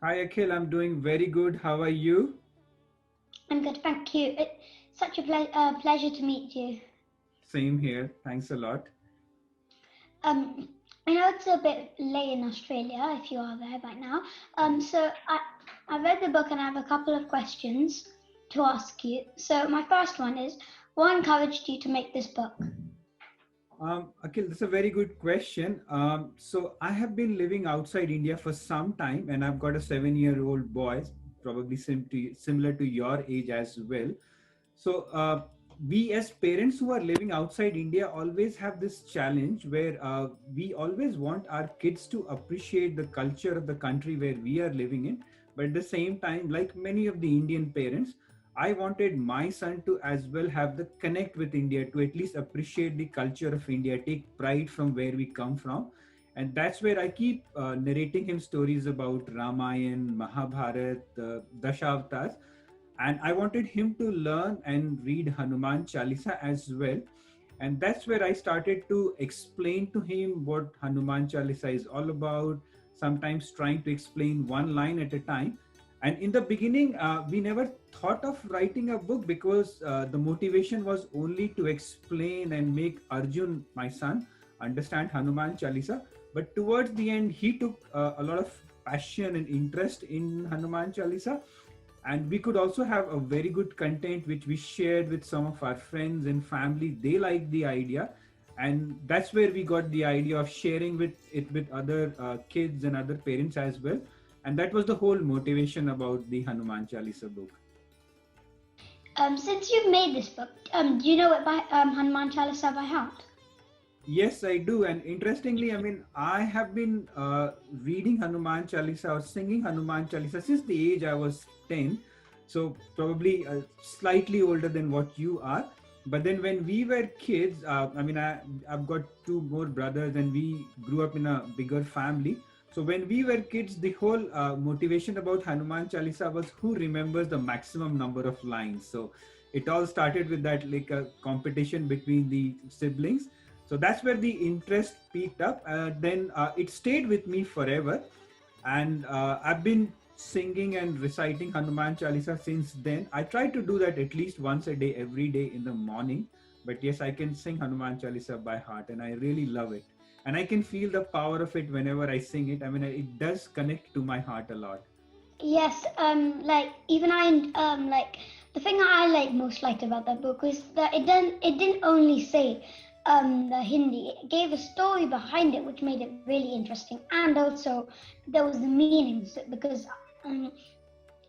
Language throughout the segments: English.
Hi Akhil, I'm doing very good. How are you? I'm good, thank you. It's such a pleasure to meet you. Same here. Thanks a lot. Um, I know it's a bit late in Australia if you are there by now. So I read the book and I have a couple of questions to ask you. So my first one is, what encouraged you to make this book? Akhil, that's a very good question. So I have been living outside India for some time, and I've got a 7-year-old boy, probably similar to your age as well. So we as parents who are living outside India always have this challenge where we always want our kids to appreciate the culture of the country where we are living in, but at the same time, like many of the Indian parents, I wanted my son to as well have the connect with India, to at least appreciate the culture of India, take pride from where we come from. And that's where I keep narrating him stories about Ramayan, Mahabharat, Dashavatars, and I wanted him to learn and read Hanuman Chalisa as well. And that's where I started to explain to him what Hanuman Chalisa is all about, sometimes trying to explain one line at a time. And in the beginning, we never thought of writing a book because the motivation was only to explain and make Arjun, my son, understand Hanuman Chalisa. But towards the end, he took a lot of passion and interest in Hanuman Chalisa, and we could also have a very good content which we shared with some of our friends and family. They liked the idea, and that's where we got the idea of sharing with it with other kids and other parents as well. And that was the whole motivation about the Hanuman Chalisa book. Since you've made this book, do you know it by Hanuman Chalisa by heart? Yes, I do. And interestingly, I mean, I have been reading Hanuman Chalisa or singing Hanuman Chalisa since the age I was 10. So probably slightly older than what you are. But then when we were kids, I've got two more brothers and we grew up in a bigger family. So when we were kids, the whole motivation about Hanuman Chalisa was who remembers the maximum number of lines. So it all started with that, like a competition between the siblings. So that's where the interest peaked up. Then it stayed with me forever, and I've been singing and reciting Hanuman Chalisa since then. I try to do that at least once a day, every day in the morning. But yes, I can sing Hanuman Chalisa by heart, and I really love it. And I can feel the power of it whenever I sing it. I mean, it does connect to my heart a lot. Yes, like even like the thing I most liked about that book was that it didn't only say the Hindi. It gave a story behind it, which made it really interesting, and also there was the meanings because um,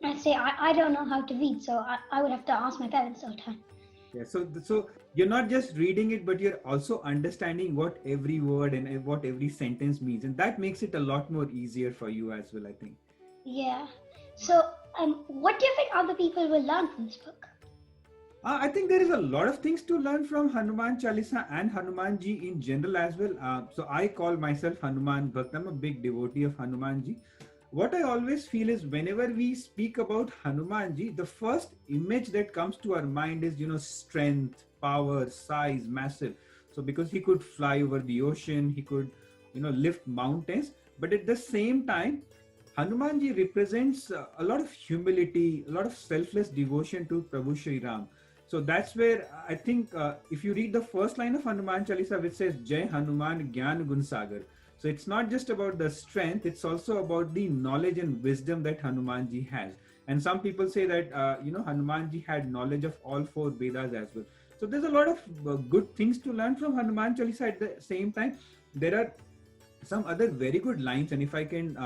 let's say I don't know how to read, so I would have to ask my parents all the time. Yeah, so you're not just reading it, but you're also understanding what every word and what every sentence means, and that makes it a lot more easier for you as well, I think. Yeah. So what do you think other people will learn from this book? I think there is a lot of things to learn from Hanuman Chalisa and Hanumanji in general as well. So I call myself Hanuman Bhakt. I'm a big devotee of Hanumanji. What I always feel is whenever we speak about Hanumanji, the first image that comes to our mind is, strength, power, size, massive. So because he could fly over the ocean, he could, lift mountains. But at the same time, Hanumanji represents a lot of humility, a lot of selfless devotion to Prabhu Shri Ram. So that's where I think if you read the first line of Hanuman Chalisa, which says Jai Hanuman Gyan Gun Sagar. So it's not just about the strength; it's also about the knowledge and wisdom that Hanumanji has. And some people say that Hanumanji had knowledge of all four Vedas as well. So there's a lot of good things to learn from Hanuman Chalisa. At the same time, there are some other very good lines, and if I can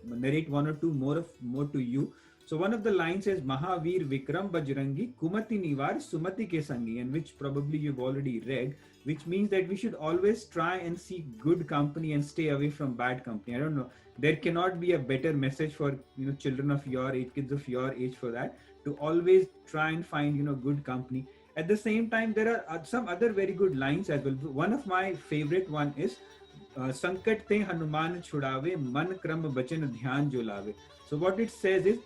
narrate one or two more to you. So one of the lines is Mahavir Vikram Bajrangi Kumati Nivar Sumati Ke Sangi, and which probably you've already read, which means that we should always try and seek good company and stay away from bad company. I don't know, there cannot be a better message for children of your age, kids of your age, for that, to always try and find good company. At the same time, there are some other very good lines as well. One of my favorite one is संकट ते हनुमान छुड़ावे मन क्रम बचन ध्यान जो लावे. So what it says is,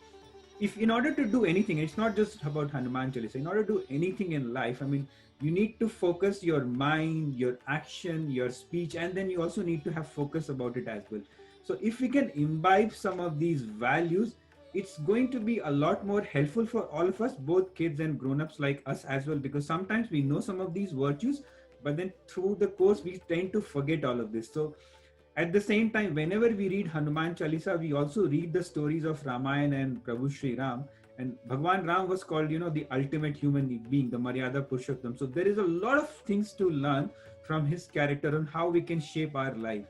if in order to do anything, it's not just about Hanuman Chalisa. In order to do anything in life, I mean, you need to focus your mind, your action, your speech, and then you also need to have focus about it as well. So if we can imbibe some of these values, it's going to be a lot more helpful for all of us, both kids and grown-ups like us as well, because sometimes we know some of these virtues, but then through the course we tend to forget all of this. So at the same time, whenever we read Hanuman Chalisa, we also read the stories of Ramayana and Prabhu Sri Ram. And Bhagwan Ram was called, the ultimate human being, the Maryada Purushottam. So there is a lot of things to learn from his character on how we can shape our life.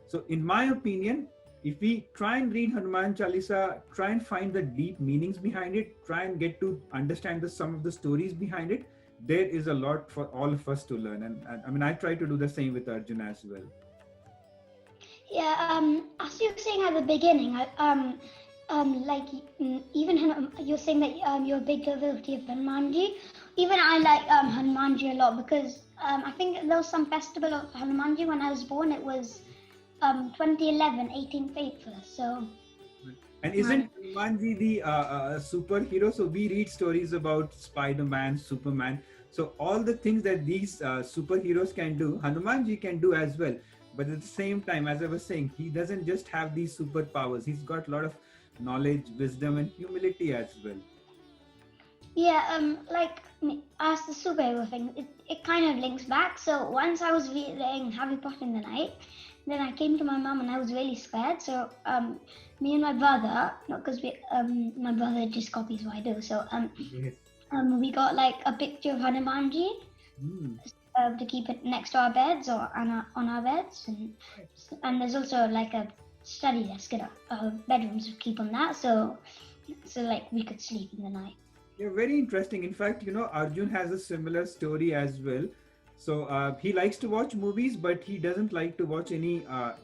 So in my opinion, if we try and read Hanuman Chalisa, try and find the deep meanings behind it, try and get to understand some of the stories behind it, there is a lot for all of us to learn. And I mean, I try to do the same with Arjun as well. Yeah, as you were saying at the beginning, like you're saying that you're a big devotee of Hanumanji. Even I like Hanumanji a lot because I think there was some festival of Hanumanji when I was born. It was 2011, 18th April. So. And isn't Hanumanji the superhero? So we read stories about Spider-Man, Superman. So all the things that these superheroes can do, Hanumanji can do as well. But at the same time, as I was saying, he doesn't just have these superpowers. He's got a lot of knowledge, wisdom, and humility as well. Yeah, like as the superhero thing, it kind of links back. So once I was reading Harry Potter in the night, then I came to my mom and I was really scared. So me and my brother, not because my brother just copies what I do. So Yes. We got like a picture of Hanumanji. To keep it next to our beds or on our beds, and there's also like a study desk in our bedrooms to keep on that, so like we could sleep in the night. Yeah, very interesting. In fact, Arjun has a similar story as well. So he likes to watch movies, but he doesn't like to watch any. I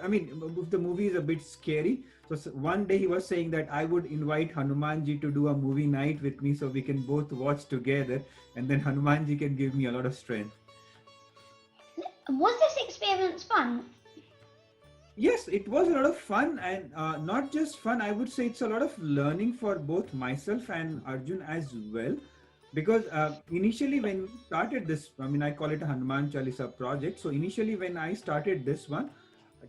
mean, if the movie is a bit scary. So one day he was saying that I would invite Hanumanji to do a movie night with me, so we can both watch together, and then Hanumanji can give me a lot of strength. Was this experience fun? Yes, it was a lot of fun, and not just fun. I would say it's a lot of learning for both myself and Arjun as well. Because initially when we started this, I mean, I call it a Hanuman Chalisa project. So initially when I started this one,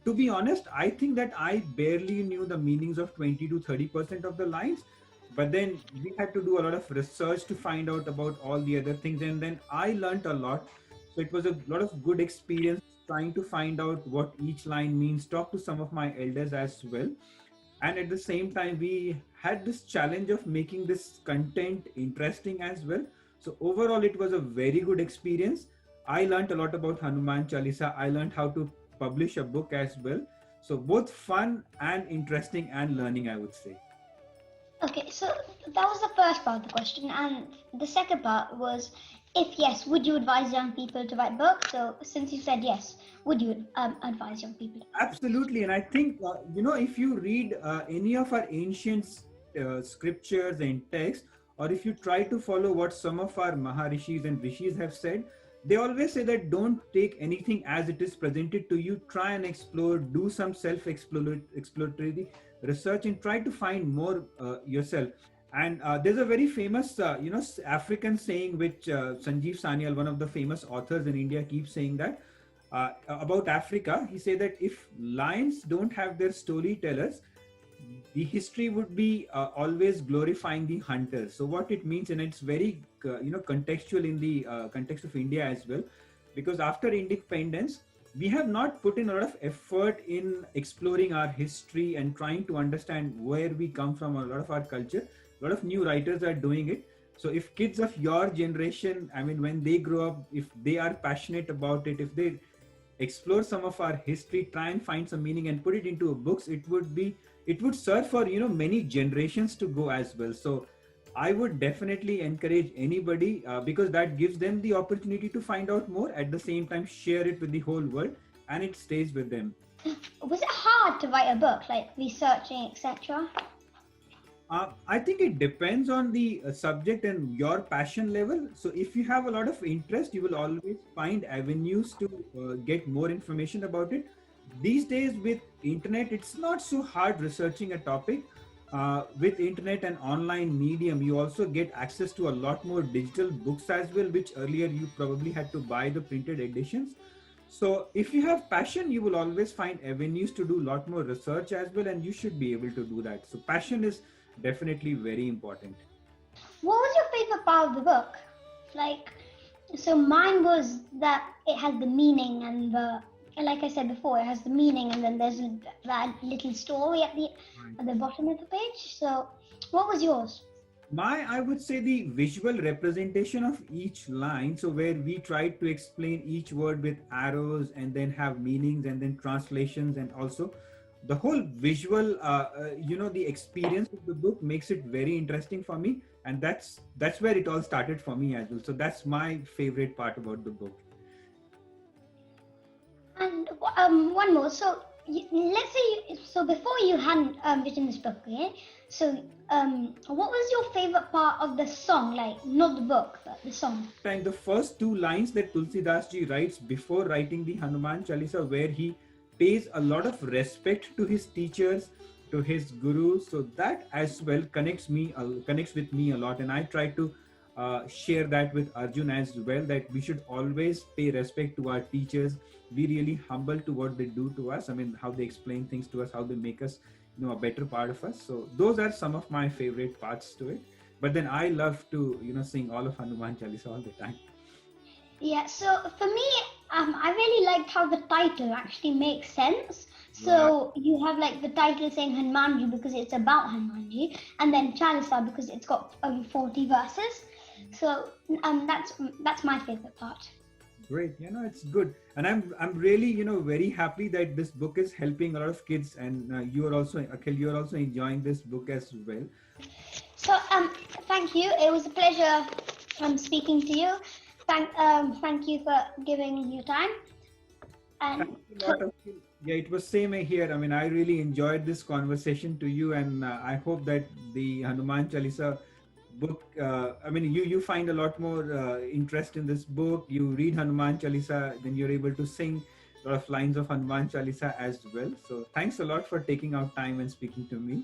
to be honest, I think that I barely knew the meanings of 20 to 30% of the lines. But then we had to do a lot of research to find out about all the other things. And then I learned a lot. So it was a lot of good experience trying to find out what each line means, talk to some of my elders as well. And at the same time we had this challenge of making this content interesting as well. So overall it was a very good experience. I learned a lot about Hanuman Chalisa. I learned how to publish a book as well. So both fun and interesting and learning, I would say. Okay, so that was the first part of the question, and the second part was, if yes, would you advise young people to write books? So since you said yes, would you advise young people? Absolutely. And I think, if you read any of our ancient scriptures and texts, or if you try to follow what some of our Maharishis and Rishis have said, they always say that don't take anything as it is presented to you. Try and explore, do some self-exploratory research, and try to find more yourself. And there's a very famous, African saying which Sanjeev Sanyal, one of the famous authors in India, keeps saying that about Africa. He said that if lions don't have their storytellers, the history would be always glorifying the hunters. So what it means, and it's very contextual in the context of India as well, because after independence we have not put in a lot of effort in exploring our history and trying to understand where we come from, a lot of our culture. A lot of new writers are doing it. So if kids of your generation, I mean, when they grow up, if they are passionate about it, if they explore some of our history, try and find some meaning and put it into books, it would serve for many generations to go as well. So I would definitely encourage anybody because that gives them the opportunity to find out more, at the same time share it with the whole world, and it stays with them. Was it hard to write a book, like researching, etc.? I think it depends on the subject and your passion level. So if you have a lot of interest, you will always find avenues to get more information about it. These days with internet, it's not so hard researching a topic. with internet and online medium, you also get access to a lot more digital books as well, which earlier you probably had to buy the printed editions. So if you have passion, you will always find avenues to do a lot more research as well, and you should be able to do that. So passion is definitely very important. What was your favorite part of the book? Like, so mine was that it has the meaning and the, like I said before, it has the meaning and then there's that little story at the bottom of the page. So, what was yours? I would say the visual representation of each line. So where we tried to explain each word with arrows and then have meanings and then translations, and also the whole visual, the experience of the book makes it very interesting for me. And that's where it all started for me as well. So that's my favorite part about the book. And one more. So let's say so before you hadn't written this book, okay? So what was your favorite part of the song? Like not the book, but the song. And the first two lines that Tulsidas ji writes before writing the Hanuman Chalisa, where he pays a lot of respect to his teachers, to his gurus, so that as well connects with me a lot, and I try to share that with Arjun as well, that we should always pay respect to our teachers, be really humble to what they do to us. I mean, how they explain things to us, how they make us, a better part of us. So those are some of my favorite parts to it. But then I love to, sing all of Hanuman Chalisa all the time. Yeah, so for me, I really liked how the title actually makes sense. So you have like the title saying Hanumanji because it's about Hanumanji, and then Chalisa because it's got 40 verses. So that's my favorite part. Great, it's good, and I'm really very happy that this book is helping a lot of kids, and you are also, Akhil, you are also enjoying this book as well. So thank you. It was a pleasure speaking to you. Thank you for giving your time. And yeah, it was same here. I mean, I really enjoyed this conversation to you, and I hope that the Hanuman Chalisa book, I mean, you find a lot more interest in this book. You read Hanuman Chalisa, then you're able to sing a lot of lines of Hanuman Chalisa as well. So thanks a lot for taking out time and speaking to me.